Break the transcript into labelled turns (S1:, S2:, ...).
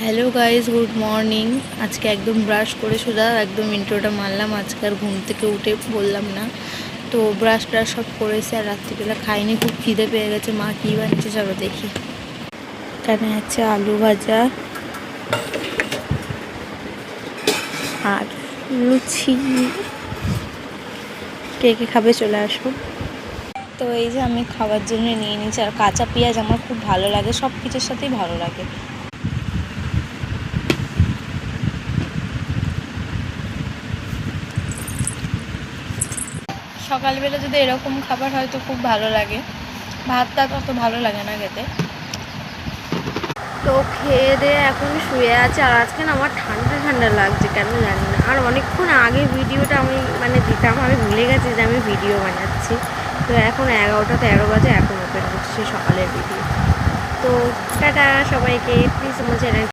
S1: Hello guys, good morning. আজকে একদম brush করে সোজা একদম ইন্ট্রোটা মারলাম। আজকে আর ঘুম থেকে উঠে বললাম না। তো ব্রাশ ট্রাশ সব করেছে আর রাত্রিবেলা খাইনি, খুব খিদে পেয়ে গেছে। মা কী বানিয়েছে চলো দেখি। এখানে আছে আলু ভাজা আর লুচি। কে কে খাবে চলে আসো। তো এই যে আমি খাওয়ার জন্য নিয়ে নিয়েছি। আর কাঁচা পেঁয়াজ আমার খুব ভালো লাগে, সব কিছুর সাথেই ভালো লাগে। সকালবেলা যদি এরকম খাবার হয় তো খুব ভালো লাগে। ভাতটা অত ভালো লাগে না খেতে। তো খেয়ে দিয়ে এখন শুয়ে আছে। আর আজকে না আমার ঠান্ডা ঠান্ডা লাগছে, কেন জানি না। আর অনেকক্ষণ আগে ভিডিওটা আমি দিতাম, আমি ভুলে গেছি যে আমি ভিডিও বানাচ্ছি। তো এখন 11টা 13 বাজে, এখন ওপেন করছি সকালের ভিডিও। তো টাটা সবাইকে, প্লিজ আমার চ্যানেল